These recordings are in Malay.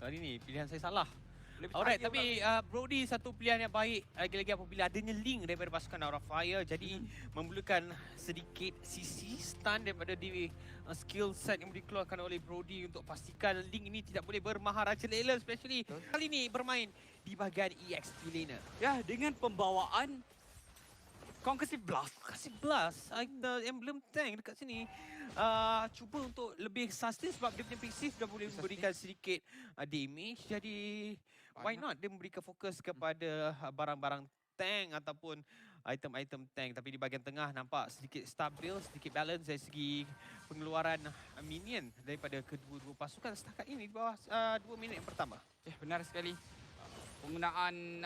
kali ni pilihan saya salah. Lebih Alright, cahaya tapi Brody satu pilihan yang baik lagi-lagi apabila adanya link daripada pasukan Aura Fire. Jadi memerlukan sedikit sisi stun daripada di skill set yang dikeluarkan oleh Brody untuk pastikan link ini tidak boleh bermaharaja lela, especially kali ini bermain di bahagian EXP laner. Ya, dengan pembawaan Concussive Blast. Kasih blast, the emblem tank dekat sini. Cuba untuk lebih sustain sebab dia punya passive dah boleh memberikan sedikit damage. Jadi why not dia memberikan fokus kepada barang-barang tank ataupun item-item tank. Tapi di bahagian tengah nampak sedikit stabil, sedikit balance dari segi pengeluaran minion daripada kedua-dua pasukan setakat ini di bawah 2 minit yang pertama. Ya, benar sekali. Penggunaan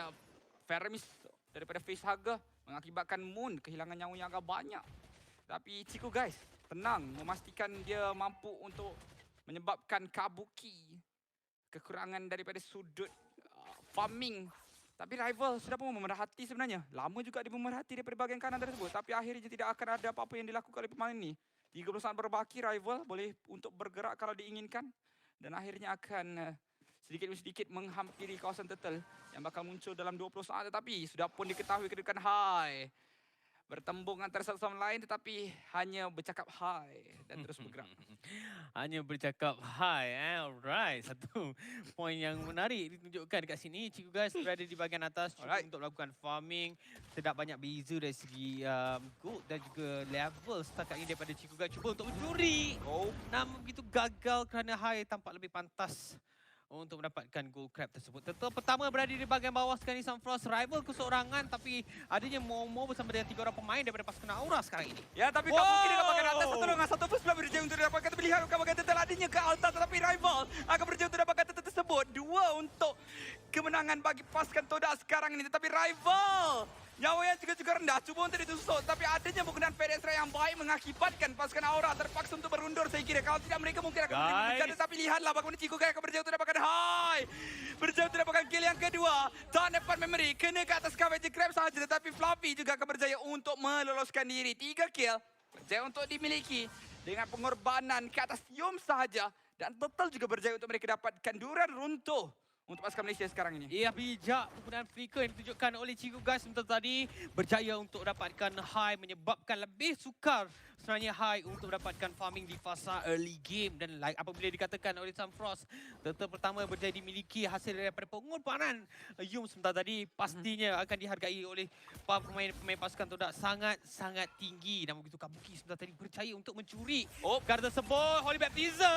Feramis daripada facehugger mengakibatkan Moon kehilangan nyawa yang agak banyak. Tapi Chico guys, tenang, memastikan dia mampu untuk menyebabkan Kabuki kekurangan daripada sudut farming. Tapi rival sudah pun memerhati sebenarnya. Lama juga dia memerhati daripada bahagian kanan tersebut. Tapi akhirnya tidak akan ada apa-apa yang dilakukan oleh pemain ini. 30 saat berbaki, rival boleh untuk bergerak kalau diinginkan. Dan akhirnya akan sedikit demi sedikit menghampiri kawasan turtle yang bakal muncul dalam 20 saat. Tetapi sudah pun diketahui kedudukan high. Bertembung antara satu sama lain tetapi hanya bercakap hi dan terus bergerak. Hanya bercakap hi, alright. Satu poin yang menarik ditunjukkan dekat sini. Cikgu guys berada di bahagian atas cuba untuk melakukan farming. Tidak banyak beza dari segi gold dan juga level setakat ini daripada cikgu guys. Cuba untuk mencuri. Namun begitu gagal kerana hi tampak lebih pantas untuk mendapatkan gold crab tersebut. Turtle pertama berada di bahagian bawah sekarang ni Sunfrost. Rival keseorangan tapi adanya Momo bersama dengan 3 orang pemain daripada pasukan Aura sekarang ini. Ya, tapi Kabuki dengan bahagian atas satu dengan satu first blood berjaya untuk dapatkan. Tapi lihat bahagian turtle adanya ke Alta tetapi rival akan berjaya untuk dapatkan turtle tersebut. 2 untuk kemenangan bagi pasukan Todak sekarang ini. Tetapi rival nyawanya juga rendah, cuba untuk ditusuk. Tapi adanya penggunaan Fede Strike yang baik mengakibatkan pasukan Aura terpaksa untuk berundur saya kira. Kalau tidak mereka mungkin akan berjaya. Tapi lihatlah bagaimana Chico akan berjaya untuk dapatkan high. Berjaya untuk dapatkan kill yang kedua. Dan dapat memory kena ke atas Scavenger Crab sahaja. Tetapi Fluffy juga akan berjaya untuk meloloskan diri. 3 kill berjaya untuk dimiliki dengan pengorbanan ke atas Yum sahaja. Dan Turtle juga berjaya untuk mereka dapatkan Duran runtuh untuk pasukan Malaysia sekarang ini. Ya, bijak penggunaan flicker yang ditunjukkan oleh Cikgu guys sebentar tadi. Berjaya untuk dapatkan high, menyebabkan lebih sukar sebenarnya high untuk mendapatkan farming di fasa early game. Dan apabila dikatakan oleh Sunfrost, turtle pertama berjaya dimiliki hasil daripada pengorbanan Yum sebentar tadi. Pastinya akan dihargai oleh para pemain pasukan Todak sangat-sangat tinggi. Namun begitu Kabuki sebentar tadi berjaya untuk mencuri guard tersebut. Holy Baptism.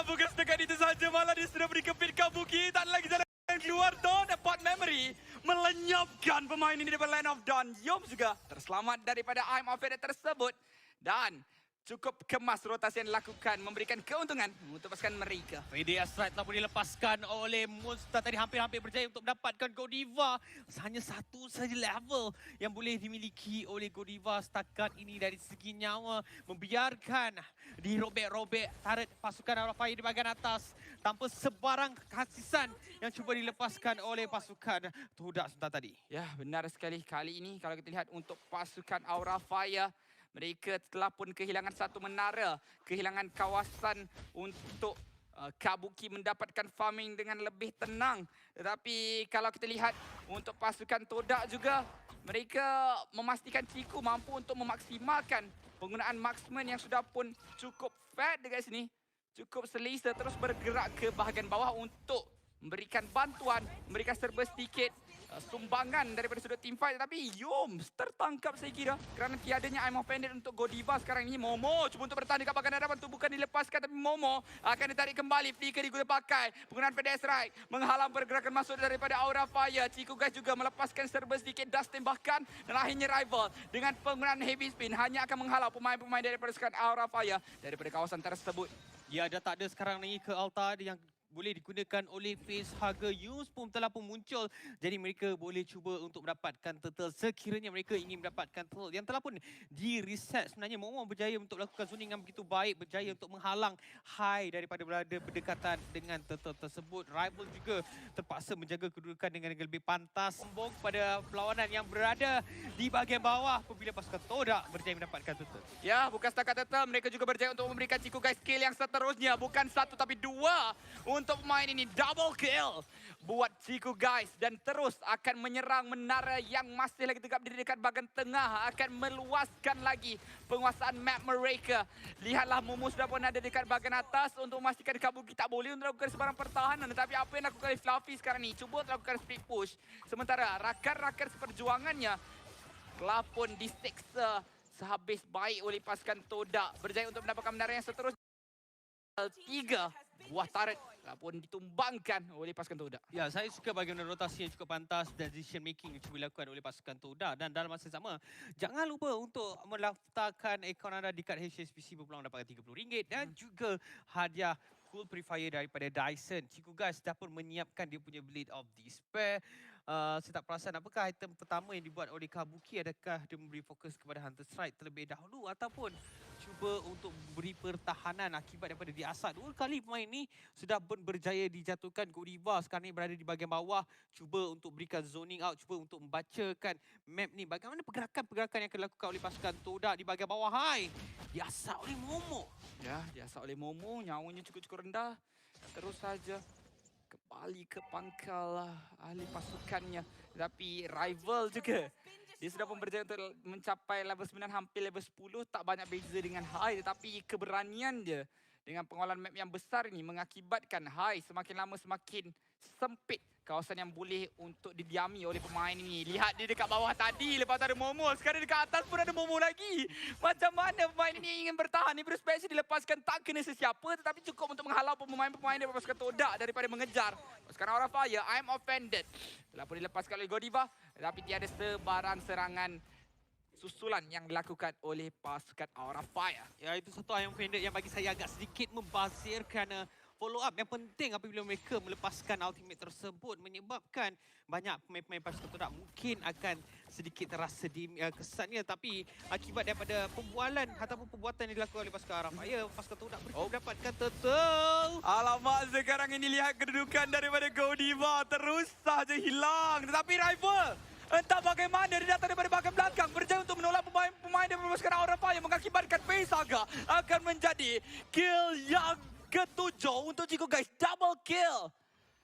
Bukan setakat itu sahaja, malah dia sudah beri kepit Kabuki. Tak ada lagi jalan keluar. Dawn dapat memory melenyapkan pemain ini daripada Land of Dawn. Yom juga terselamat daripada Aim of Fate tersebut. Dan cukup kemas rotasi yang dilakukan, memberikan keuntungan untuk pasukan mereka. Fede Strike telah pun dilepaskan oleh Monster tadi, hampir-hampir berjaya untuk mendapatkan Godiva. Hanya satu saja level yang boleh dimiliki oleh Godiva setakat ini dari segi nyawa. Membiarkan dirobek-robek turret pasukan Aura Fire di bahagian atas tanpa sebarang khasisan yang cuba dilepaskan oleh pasukan Todak sebentar tadi. Ya, benar sekali. Kali ini kalau kita lihat untuk pasukan Aura Fire, mereka telah pun kehilangan satu menara, kehilangan kawasan untuk Kabuki mendapatkan farming dengan lebih tenang. Tetapi kalau kita lihat untuk pasukan Todak juga, mereka memastikan Ciku mampu untuk memaksimalkan penggunaan marksman yang sudah pun cukup fat dekat sini. Cukup selesa terus bergerak ke bahagian bawah untuk memberikan bantuan, memberikan serba sedikit sumbangan daripada sudut team fight. Tetapi Yum tertangkap saya kira kerana tiadanya I'm offended untuk Godiva sekarang ini. Momo cuba untuk bertahan dekat bahagian hadapan tu, bukan dilepaskan tapi Momo akan ditarik kembali. Flicker diguna pakai penggunaan Fede Strike menghalang pergerakan masuk daripada Aura Fire. Chico guys juga melepaskan serba sedikit dust tembakan dan akhirnya rival dengan penggunaan heavy spin hanya akan menghalau pemain-pemain daripada pasukan Aura Fire daripada kawasan tersebut. Ya, dah tak ada sekarang ni ke Alta yang boleh digunakan oleh facehugger. Yus pun telah pun muncul. Jadi mereka boleh cuba untuk mendapatkan turtle sekiranya mereka ingin mendapatkan turtle yang telah pun di-reset. Sebenarnya Momo berjaya untuk melakukan zoning yang begitu baik. Berjaya untuk menghalang high daripada berada berdekatan dengan turtle tersebut. Rival juga terpaksa menjaga kedudukan dengan lebih pantas. Sombong pada perlawanan yang berada di bahagian bawah apabila pasukan Todak berjaya mendapatkan turtle. Ya, bukan setakat turtle, mereka juga berjaya untuk memberikan Ciku guys skill yang seterusnya. Bukan satu tapi 2 untuk pemain ini. Double kill buat Ciku guys. Dan terus akan menyerang menara yang masih lagi tegap di dekat bahagian tengah. Akan meluaskan lagi penguasaan map mereka. Lihatlah Momo sudah pun ada dekat bahagian atas untuk memastikan Kabuki tak boleh untuk lakukan sebarang pertahanan. Tetapi apa yang dilakukan oleh Fluffy sekarang ni? Cuba untuk lakukan split push. Sementara rakan-rakan seperjuangannya telah pun diseksa sehabis baik oleh pasukan Todak. Berjaya untuk mendapatkan menara yang seterusnya. 3 buah turret telah pun ditumbangkan oleh pasukan Todak. Ya, saya suka bagaimana rotasi yang cukup pantas dan decision making yang cuba dilakukan oleh pasukan Todak. Dan dalam masa yang sama, jangan lupa untuk melaftarkan akaun anda dekat HSBC berpeluang dapatkan RM30 dan juga hadiah Cool Purifier daripada Dyson. Ciku guys dah pun menyiapkan dia punya Blade of Despair. Saya tak perasan apakah item pertama yang dibuat oleh Kabuki, adakah dia memberi fokus kepada Hunter Strike terlebih dahulu ataupun cuba untuk beri pertahanan akibat daripada diasat. 2 kali pemain ni sudah pun berjaya dijatuhkan. Godiva sekarang ni berada di bahagian bawah, cuba untuk berikan zoning out, cuba untuk membacakan map ni. Bagaimana pergerakan yang akan dilakukan oleh pasukan Todak di bahagian bawah. Hai, diasat oleh Momo. Ya, diasat oleh Momo, nyawanya cukup rendah. Terus saja kembali ke pangkal ahli pasukannya. Tapi rival juga. Dia sudah pun berjaya untuk mencapai level 9 hampir level 10. Tak banyak beza dengan Hai. Tetapi keberanian dia dengan pengelolaan map yang besar ini mengakibatkan Hai semakin lama semakin sempit kawasan yang boleh untuk didiami oleh pemain ini. Lihat dia dekat bawah tadi, lepas ada Momo. Sekarang dekat atas pun ada Momo lagi. Macam mana pemain ini ingin bertahan? Ini berspeksi dilepaskan tak kena sesiapa, tetapi cukup untuk menghalau pemain-pemain daripada pasukan Todak daripada mengejar. Sekarang Aura Fire, I'm offended. Telah pun dilepaskan oleh Godiva, tetapi tiada sebarang serangan susulan yang dilakukan oleh pasukan Aura Fire. Ya, itu satu yang offended yang bagi saya agak sedikit membazir kerana follow up yang penting apabila mereka melepaskan ultimate tersebut menyebabkan banyak pemain-pemain pasukan Todak mungkin akan sedikit terasa kesannya, tapi akibat daripada pembualan ataupun perbuatan yang dilakukan oleh pasukan Aura Fire, pasukan Todak mendapatkan turtle. Alamak, sekarang ini lihat kedudukan daripada Godiva terus saja hilang. Tetapi rival entah bagaimana dia datang daripada bahagian belakang berjaya untuk menolak pemain daripada pasukan Aura Fire mengakibatkan Saga akan menjadi kill yang ke-7 untuk Ciku guys. Double kill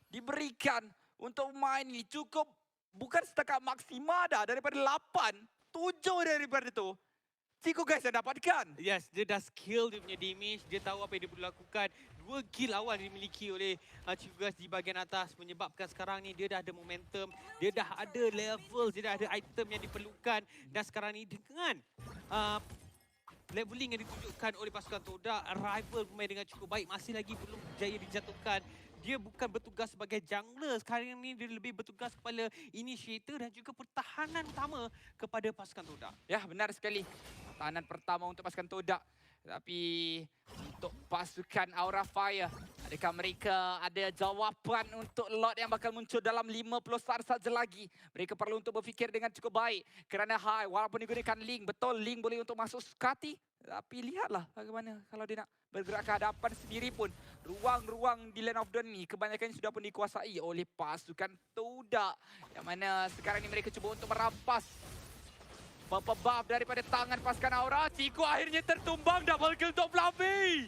diberikan untuk pemain ini. Cukup bukan setakat maksima dah daripada 8, 7 daripada itu Ciku guys yang dapatkan. Yes, dia dah skill dia punya damage, dia tahu apa yang dia perlu lakukan. 2 kill awal dimiliki oleh Ciku guys di bahagian atas menyebabkan sekarang ni dia dah ada momentum, dia dah ada level, dia dah ada item yang diperlukan. Dan sekarang ni dengan leveling yang ditunjukkan oleh pasukan Todak, rival pemain dengan cukup baik masih lagi belum berjaya dijatuhkan. Dia bukan bertugas sebagai jungler, sekarang ini dia lebih bertugas kepada initiator dan juga pertahanan utama kepada pasukan Todak. Ya, benar sekali. Pertahanan pertama untuk pasukan Todak. Tapi untuk pasukan Aura Fire, adakah mereka ada jawapan untuk lot yang bakal muncul dalam 50 saat saja lagi? Mereka perlu untuk berfikir dengan cukup baik. Kerana Hai, walaupun digunakan Link, betul Link boleh untuk masuk Skati. Tapi lihatlah bagaimana kalau dia nak bergerak ke hadapan sendiri pun. Ruang-ruang di Land of Dawn ni kebanyakan sudah pun dikuasai oleh pasukan Todak. Yang mana sekarang ni mereka cuba untuk merampas buff daripada tangan pasukan Aura. Ciku akhirnya tertumbang. Double kill untuk Fluffy.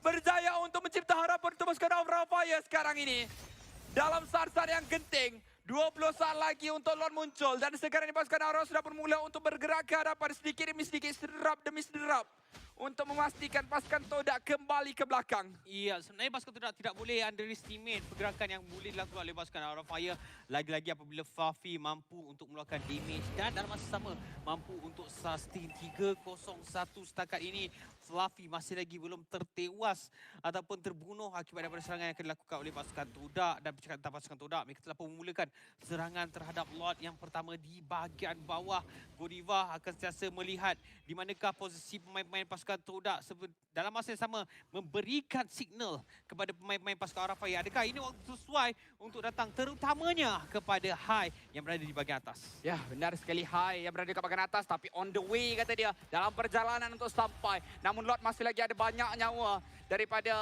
Berjaya untuk mencipta harapan untuk pasukan Aura Fire sekarang ini. Dalam saat-saat yang genting. 20 saat lagi untuk Lord muncul. Dan sekarang ini pasukan Aura sudah bermula untuk bergerak ke hadapan sedikit demi sedikit. Sederap demi sederap. Untuk memastikan pasukan Todak kembali ke belakang. Iya, sebenarnya pasukan Todak tidak boleh underestimate pergerakan yang boleh dilakukan oleh pasukan Aura Fire. Lagi-lagi apabila Fluffy mampu untuk mengeluarkan damage dan dalam masa sama mampu untuk sustain 3-0-1 setakat ini. Fluffy masih lagi belum tertewas ataupun terbunuh akibat daripada serangan yang akan dilakukan oleh pasukan Todak. Dan bercakap tentang pasukan Todak, mereka telah pun memulakan serangan terhadap Lord yang pertama di bahagian bawah. Godiva akan sentiasa melihat di manakah posisi pemain-pemain pasukan Todak dalam masa yang sama memberikan signal kepada pemain-pemain pasukan Aura Fire. Adakah ini waktu sesuai untuk datang terutamanya kepada Hai yang berada di bahagian atas? Ya, benar sekali Hai yang berada di bahagian atas, tapi on the way kata dia dalam perjalanan untuk sampai. Namun Lord masih lagi ada banyak nyawa daripada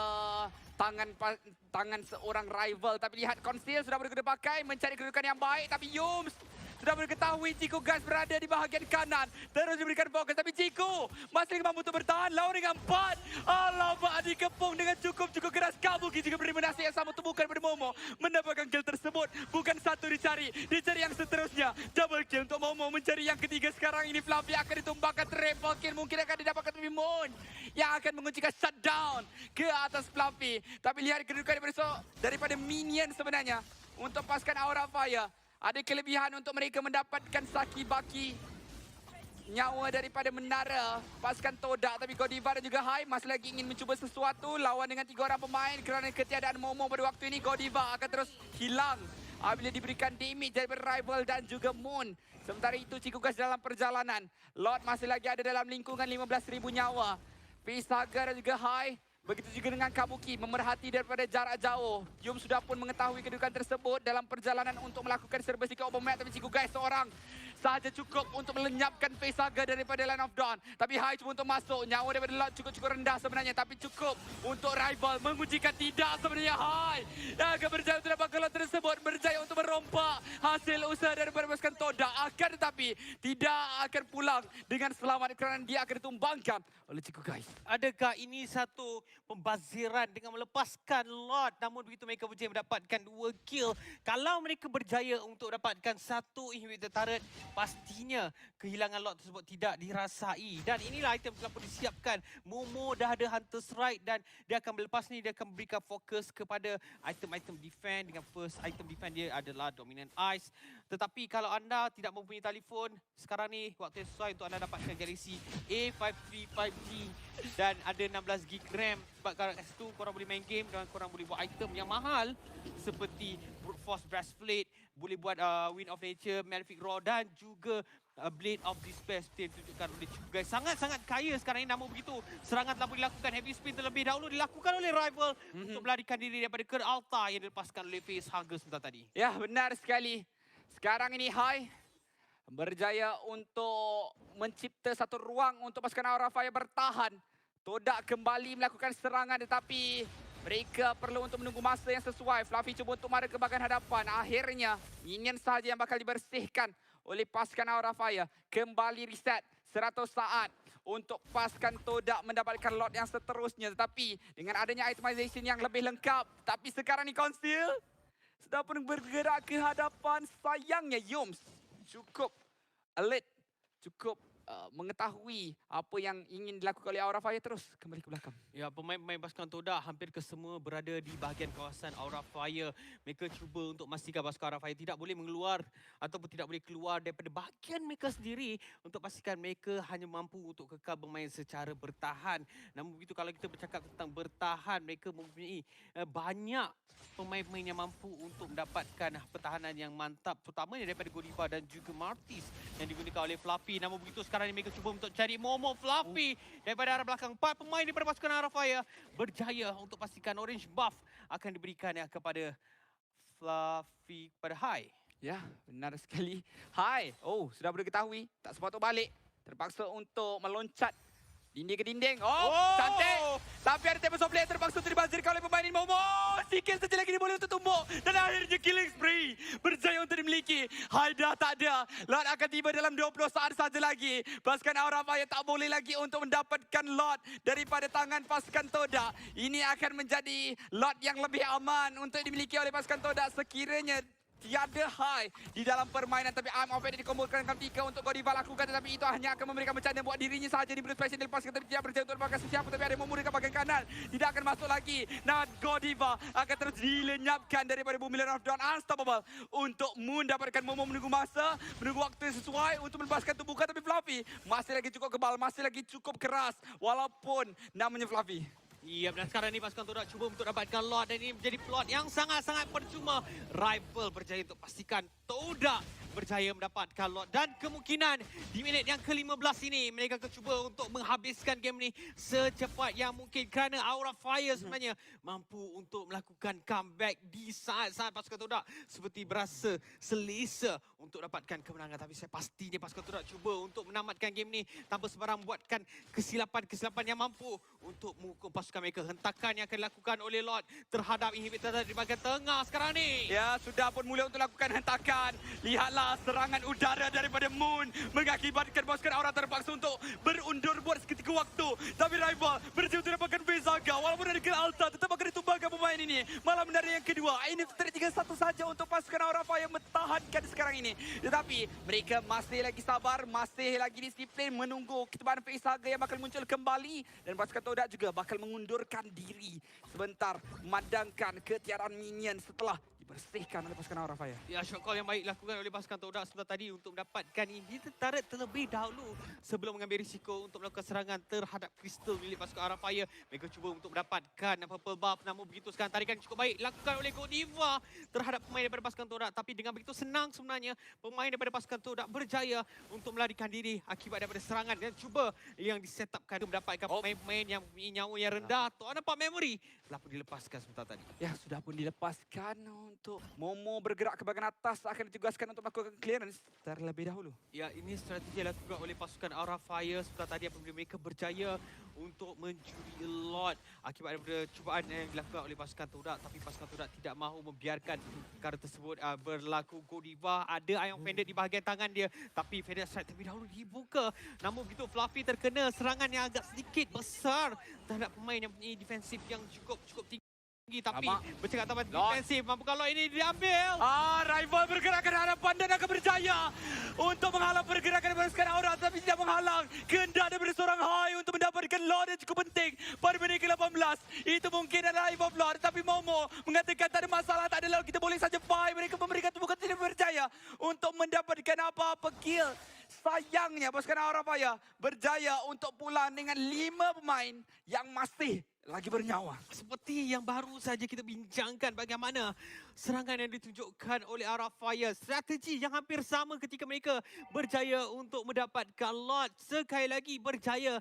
tangan seorang rival. Tapi lihat Conceal sudah berguna pakai mencari kedudukan yang baik, tapi Yums Sudah mengetahui Ciku guys berada di bahagian kanan. Terus diberikan fokus. Tapi Ciku masih mampu untuk bertahan. Lawan dengan 4. Alamak, dikepung dengan cukup keras. Kabuki juga beri menasi yang sama temukan pada Momo. Mendapatkan kill tersebut. Bukan satu dicari. Dicari yang seterusnya. Double kill untuk Momo. Mencari yang ketiga sekarang ini. Fluffy akan ditumbangkan. Triple kill mungkin akan didapatkan Mimon. Yang akan menguncikan shutdown ke atas Fluffy. Tapi lihat kedudukan daripada minion sebenarnya. Untuk pasukan Aura Fire. Ada kelebihan untuk mereka mendapatkan Saki Baki. Nyawa daripada menara pasukan Todak. Tapi Godiva dan juga Hai masih lagi ingin mencuba sesuatu. Lawan dengan 3 orang pemain kerana ketiadaan Momo pada waktu ini. Godiva akan terus hilang apabila diberikan damage daripada Rival dan juga Moon. Sementara itu Ciku guys dalam perjalanan. Lord masih lagi ada dalam lingkungan 15,000 nyawa. Facehugger dan juga Hai. Begitu juga dengan Kabuki memerhati daripada jarak jauh. Yum sudah pun mengetahui kedudukan tersebut dalam perjalanan untuk melakukan serba sikit open map. Tapi Ciku guys seorang sahaja cukup untuk melenyapkan Facehugger daripada Line of Dawn. Tapi Hai cuba untuk masuk. Nyawa daripada Lord cukup rendah sebenarnya. Tapi cukup untuk Rival mengujikan tidak sebenarnya Hai. Yang akan berjaya untuk dapatkan Lord tersebut. Berjaya untuk merompak hasil usaha daripada pasukan Todak. Akan tetapi tidak akan pulang dengan selamat kerana dia akan ditumbangkan oleh Ciku guys. Adakah ini satu pembaziran dengan melepaskan Lord, namun begitu mereka berjaya mendapatkan 2 kill. Kalau mereka berjaya untuk dapatkan 1 inhibitor turret, pastinya kehilangan Lord tersebut tidak dirasai. Dan inilah item telah pun disiapkan. Momo dah ada Hunter's Right dan dia akan melepas ni, dia akan memberikan fokus kepada item-item defense. Dengan first item defense dia adalah Dominant Ice. Tetapi kalau anda tidak mempunyai telefon, sekarang ni waktu yang sesuai untuk anda dapatkan Galaxy A53 5G dan ada 16GB RAM. Sebab kat situ korang boleh main game dan korang boleh buat item yang mahal seperti Brute Force Breastplate, boleh buat Wind of Nature, Malefic Roar dan juga Blade of Despair seperti yang ditunjukkan oleh Ciku guys. Sangat-sangat kaya sekarang ini, namun begitu serangan telah pun dilakukan. Heavy spin terlebih dahulu dilakukan oleh Rival untuk melarikan diri daripada Kurt Alta yang dilepaskan oleh Facehugger sebentar tadi. Ya, benar sekali. Sekarang ini Hai berjaya untuk mencipta satu ruang untuk pasukan Aura Fire bertahan. Todak kembali melakukan serangan tetapi mereka perlu untuk menunggu masa yang sesuai. Fluffy cuba untuk mara ke bahagian hadapan. Akhirnya minion sahaja yang bakal dibersihkan oleh pasukan Aura Fire. Kembali reset 100 saat untuk pasukan Todak mendapatkan lot yang seterusnya. Tetapi dengan adanya itemization yang lebih lengkap. Tapi sekarang ni Conceal sudah pun bergerak ke hadapan. Sayangnya Yums cukup alert, cukup mengetahui apa yang ingin dilakukan oleh Aura Fire, terus kembali ke belakang. Ya, pemain-pemain pasukan Todak hampir kesemua berada di bahagian kawasan Aura Fire. Mereka cuba untuk memastikan pasukan Aura Fire tidak boleh mengeluar ataupun tidak boleh keluar daripada bahagian mereka sendiri untuk pastikan mereka hanya mampu untuk kekal bermain secara bertahan. Namun begitu kalau kita bercakap tentang bertahan, mereka mempunyai banyak pemain-pemain yang mampu untuk mendapatkan pertahanan yang mantap, terutamanya daripada Godiva dan juga Martis yang digunakan oleh Fluffy. Namun begitu sekarang ini mereka cuba untuk cari Momo. Fluffy daripada arah belakang. 4 pemain daripada pasukan Aura Fire berjaya untuk pastikan orange buff akan diberikan kepada Fluffy, kepada Hai. Ya, benar sekali. Hai, sudah boleh ketahui. Tak sempat untuk balik. Terpaksa untuk meloncat dinding ke dinding. Cantik. Tapi ada table of blade terpaksa untuk dibazirkan oleh pemain ini. Momo. Sikit saja lagi dia boleh untuk tumbuk. Dan akhirnya killing spree berjaya untuk dimiliki. Hai dah tak ada. Lot akan tiba dalam 20 saat saja lagi. Pasukan Aura Fire tak boleh lagi untuk mendapatkan lot daripada tangan pasukan Todak. Ini akan menjadi lot yang lebih aman untuk dimiliki oleh pasukan Todak sekiranya tiada Hai di dalam permainan. Tapi Arm of Fate dikombokan dengan 3 untuk Godiva lakukan. Tetapi itu hanya akan memberikan bencana buat dirinya sahaja di Blue Special dilepaskan. Tapi tidak berjaya untuk lepaskan sesiapa. Tapi ada Momo dekat bahagian kanan. Tidak akan masuk lagi. Nah, Godiva akan terus dilenyapkan daripada bumi Line of Dawn. Unstoppable untuk Moon dapatkan Momo menunggu masa. Menunggu waktu yang sesuai untuk melepaskan tumbukan. Tapi Fluffy masih lagi cukup kebal. Masih lagi cukup keras. Walaupun namanya Fluffy. Ya, dan sekarang ni pasukan Todak cuba untuk dapatkan lot dan ini menjadi plot yang sangat-sangat percuma. Rival berjaya untuk pastikan Todak berjaya mendapatkan lot dan kemungkinan di minit yang ke-15 ini mereka akan cuba untuk menghabiskan game ni secepat yang mungkin kerana Aura Fire sebenarnya mampu untuk melakukan comeback di saat-saat pasukan Todak seperti berasa selesa untuk dapatkan kemenangan. Tapi saya pastinya pasukan Todak cuba untuk menamatkan game ni tanpa sebarang membuatkan kesilapan-kesilapan yang mampu untuk mengukur pasukan mereka. Hentakan yang akan dilakukan oleh Lord terhadap inhibitor di bahagian tengah sekarang ni. Ya, sudah pun mula untuk lakukan hentakan. Lihatlah adalah serangan udara daripada Moon mengakibatkan pasukan Aura terpaksa untuk berundur buat seketika waktu. Tapi rival berjaya untuk dapatkan Vezaga. Walaupun ada kill Alta, tetap akan ditumbangkan pemain ini. Malah menarik yang kedua. Ini trik 3-1 saja untuk pasukan Aura Fire mempertahankan sekarang ini. Tetapi mereka masih lagi sabar, masih lagi disiplin menunggu ketibaan Vezaga yang bakal muncul kembali. Dan pasukan Todak juga bakal mengundurkan diri sebentar, memandangkan ketiadaan minion setelah dibersihkan oleh pasukan Aura Fire. Ya, shot call yang baik dilakukan oleh pasukan Todak sebentar tadi untuk mendapatkan ini tertarik terlebih dahulu sebelum mengambil risiko untuk melakukan serangan terhadap Crystal milik pasukan Aura Fire. Mereka cuba untuk mendapatkan purple buff, namun begitu sekarang tarikan cukup baik dilakukan oleh Godiva terhadap pemain daripada pasukan Todak. Tapi dengan begitu senang sebenarnya pemain daripada pasukan Todak berjaya untuk melarikan diri akibat daripada serangan dan cuba yang disetupkan untuk mendapatkan pemain-pemain yang mempunyai nyawa yang rendah. Tuan nampak memory telah pun dilepaskan sebentar tadi. Ya, sudah pun dilepaskan untuk Momo bergerak ke bahagian atas, akan ditugaskan untuk melakukan clearance terlebih dahulu. Ya, ini strategi yang dilakukan oleh pasukan Aura Fire sebentar tadi apabila mereka berjaya untuk mencuri lot akibat daripada cubaan yang dilakukan oleh pasukan Todak. Tapi pasukan Todak tidak mahu membiarkan perkara tersebut berlaku. Godiva ada Ion Fended di bahagian tangan dia, tapi Fended strike terlebih dahulu dibuka. Namun begitu Fluffy terkena serangan yang agak sedikit besar terhadap pemain yang punya defensif yang cukup tinggi. Tapi bercakap tentang defensif, mampukah lot ini diambil? Rival bergerak ke hadapan dan akan berjaya untuk menghalang pergerakan pasukan Aura, tapi tidak menghalang kehendak daripada seorang Hai untuk mendapatkan lot yang cukup penting pada menit ke-18. Itu mungkin adalah Eve of Lord, tapi Momo mengatakan tak ada masalah, tak ada lot, kita boleh saja fight. Mereka memberikan bukan tidak berjaya untuk mendapatkan apa-apa kill. Sayangnya pasukan Aura Fire berjaya untuk pulang dengan 5 pemain yang masih lagi bernyawa. Seperti yang baru saja kita bincangkan bagaimana serangan yang ditunjukkan oleh Aura Fire. Strategi yang hampir sama ketika mereka berjaya untuk mendapatkan lot. Sekali lagi berjaya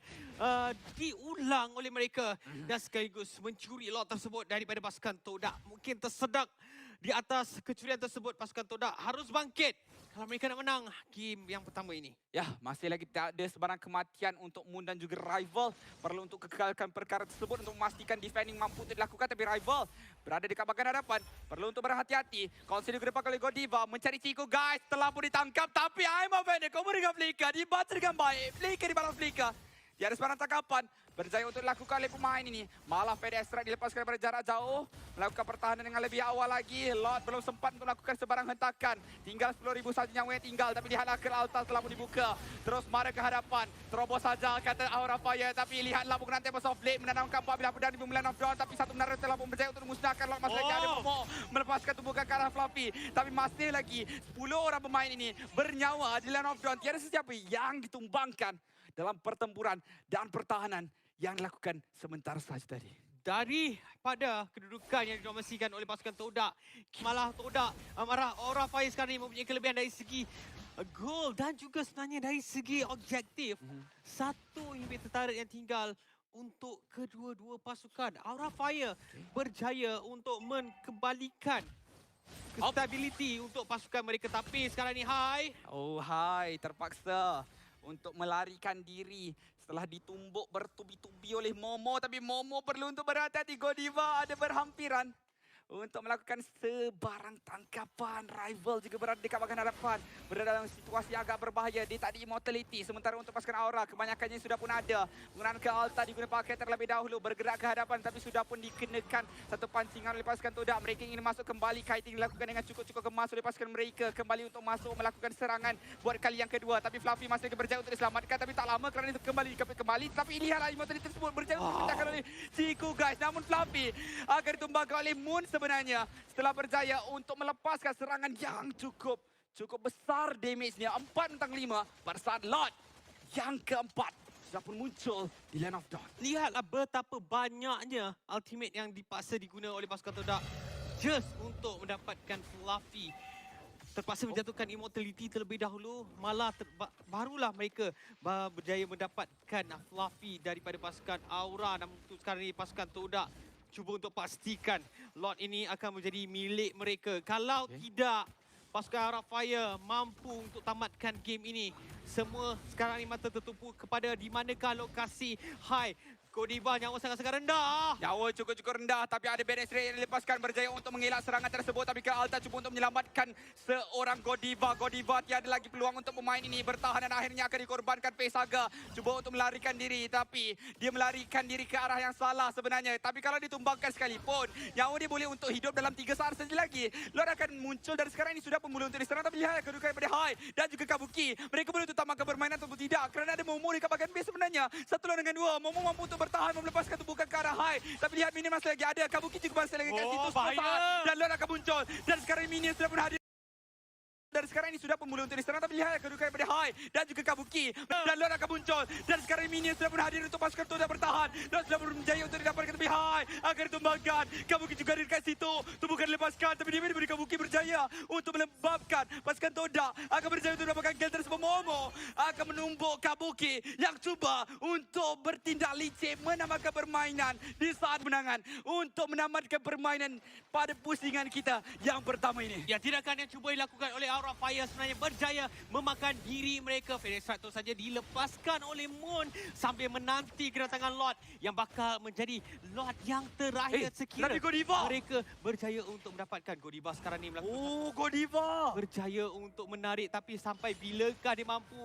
diulang oleh mereka. Dan sekaligus mencuri lot tersebut daripada pasukan Todak. Mungkin tersedak di atas kecurian tersebut. Pasukan Todak harus bangkit kalau mereka nak menang game yang pertama ini. Ya, masih lagi tak ada sebarang kematian untuk Moon dan juga rival. Perlu untuk kekalkan perkara tersebut untuk memastikan defending mampu untuk dilakukan. Tapi rival berada di bahagian hadapan. Perlu untuk berhati-hati. Konsil digerepak oleh Godiva. Mencari Chico guys. Telah pun ditangkap. Tapi Aima Vende kau memberikan Flicker. Dibaca dengan baik. Flicker di balas Flicker. Tiada sebarang tangkapan. Berjaya untuk dilakukan oleh pemain ini. Malah Fede Strike dilepaskan daripada jarak jauh. Melakukan pertahanan dengan lebih awal lagi. Lord belum sempat untuk melakukan sebarang hentakan. Tinggal 10,000 saja nyawa yang tinggal. Tapi lihatlah ke Alta telah pun dibuka. Terus marah ke hadapan. Terobos saja kata Aura Fire. Tapi lihatlah bukan nanti Tempest of Blade menanamkan apabila pedang di Bumblan of Dawn. Tapi satu menara telah pun berjaya untuk memusnahkan Lord. Masih lagi ada Momo melepaskan tumbukan ke arah Fluffy. Tapi masih lagi 10 orang pemain ini bernyawa di Land of Dawn. Tiada sesiapa yang ditumbangkan dalam pertempuran dan pertahanan yang dilakukan sementara saja tadi. Daripada kedudukan yang didominasikan oleh pasukan Todak, malah Todak Aura Fire sekarang ini mempunyai kelebihan dari segi gol dan juga sebenarnya dari segi objektif. Satu unit tertarik yang tinggal untuk kedua-dua pasukan. Aura Fire berjaya untuk mengembalikan stability untuk pasukan mereka. Tapi sekarang ni Hai Terpaksa untuk melarikan diri setelah ditumbuk bertubi-tubi oleh Momo. Tapi Momo perlu untuk berhati-hati. Godiva ada berhampiran untuk melakukan sebarang tangkapan. Rival juga berada dekat bahagian hadapan. Berada dalam situasi agak berbahaya. Dia tak ada immortality. Sementara untuk pasukan Aura, kebanyakannya sudah pun ada. Penggunaan ke Alta digunakan pakai terlebih dahulu. Bergerak ke hadapan tapi sudah pun dikenakan satu pancingan oleh pasukan Todak. Mereka ingin masuk kembali. Kiting dilakukan dengan cukup-cukup kemas oleh pasukan mereka. Kembali untuk masuk melakukan serangan buat kali yang kedua. Tapi Fluffy masih berjaya untuk diselamatkan. Tapi tak lama kerana itu kembali. Tapi lihatlah immortality tersebut berjaya untuk dipecahkan oleh Chico guys. Namun Fluffy akan ditumbangkan oleh Moon sebenarnya setelah berjaya untuk melepaskan serangan yang cukup besar damage-nya. 4-5 pada saat lot yang keempat sudah pun muncul di Land of Dawn. Lihatlah betapa banyaknya ultimate yang dipaksa digunakan oleh pasukan Todak just untuk mendapatkan Fluffy. Terpaksa menjatuhkan immortality terlebih dahulu. Malah barulah mereka berjaya mendapatkan Fluffy daripada pasukan Aura. Namun untuk sekarang ini pasukan Todak cuba untuk pastikan lot ini akan menjadi milik mereka. Kalau tidak, pasukan Aura Fire mampu untuk tamatkan game ini. Semua sekarang ini mata tertumpu kepada di manakah lokasi Hai Godiva nyawa sangat-sangat rendah. Nyawa cukup-cukup rendah tapi ada Badass Ray yang dilepaskan berjaya untuk mengelak serangan tersebut. Tapi Alta cuba untuk menyelamatkan seorang Godiva. Godiva tiada lagi peluang untuk pemain ini bertahan dan akhirnya akan dikorbankan Pesaga. Cuba untuk melarikan diri tapi dia melarikan diri ke arah yang salah sebenarnya. Tapi kalau ditumbangkan sekalipun, nyawa dia boleh untuk hidup dalam 3 saat saja lagi. Lord akan muncul dari sekarang ini sudah pemula untuk diserang. Tapi lihat kedudukan daripada Hai dan juga Kabuki. Mereka boleh untuk tamatkan permainan ataupun tidak. Kerana ada Momo di bahagian base sebenarnya. 1 lawan dengan 2. Momo mampu untuk bertahan melepaskan tubuhkan ke arah Hai. Tapi lihat minion masih lagi ada. Kabuki juga masih lagi kat situ. Bahaya. Dan Lord akan muncul. Dan sekarang minion sudah pun hadir. Dan sekarang ini sudah pemula untuk diserang. Tapi lihat kedudukan daripada Hai dan juga Kabuki. Dan Lord akan muncul. Dan sekarang minion sudah pun hadir untuk pasukan untuk bertahan. Lord sudah berjaya untuk didapatkan. Tapi Hai akan ditumbangkan. Kabuki juga hadir kat situ. Tubuhkan dilepaskan. Tapi dia diberi Kabuki berjaya untuk melembabkan pasukan Toda. Akan berjaya untuk mendapatkan kill tersebut. Momo akan menumbuk Kabuki yang cuba untuk bertindak licik menamatkan permainan di saat menangan. Untuk menamatkan permainan pada pusingan kita yang pertama ini. Ya, tindakan yang cuba dilakukan oleh Aura Fire sebenarnya berjaya memakan diri mereka. Phoenix Strike saja dilepaskan oleh Moon sambil menanti kedatangan Lord yang bakal menjadi Lord yang terakhir sekiranya tapi Godiva. mereka berjaya untuk mendapatkan. Godiva sekarang ni melakukan Godiva. berjaya untuk menarik, tapi sampai bilakah dia mampu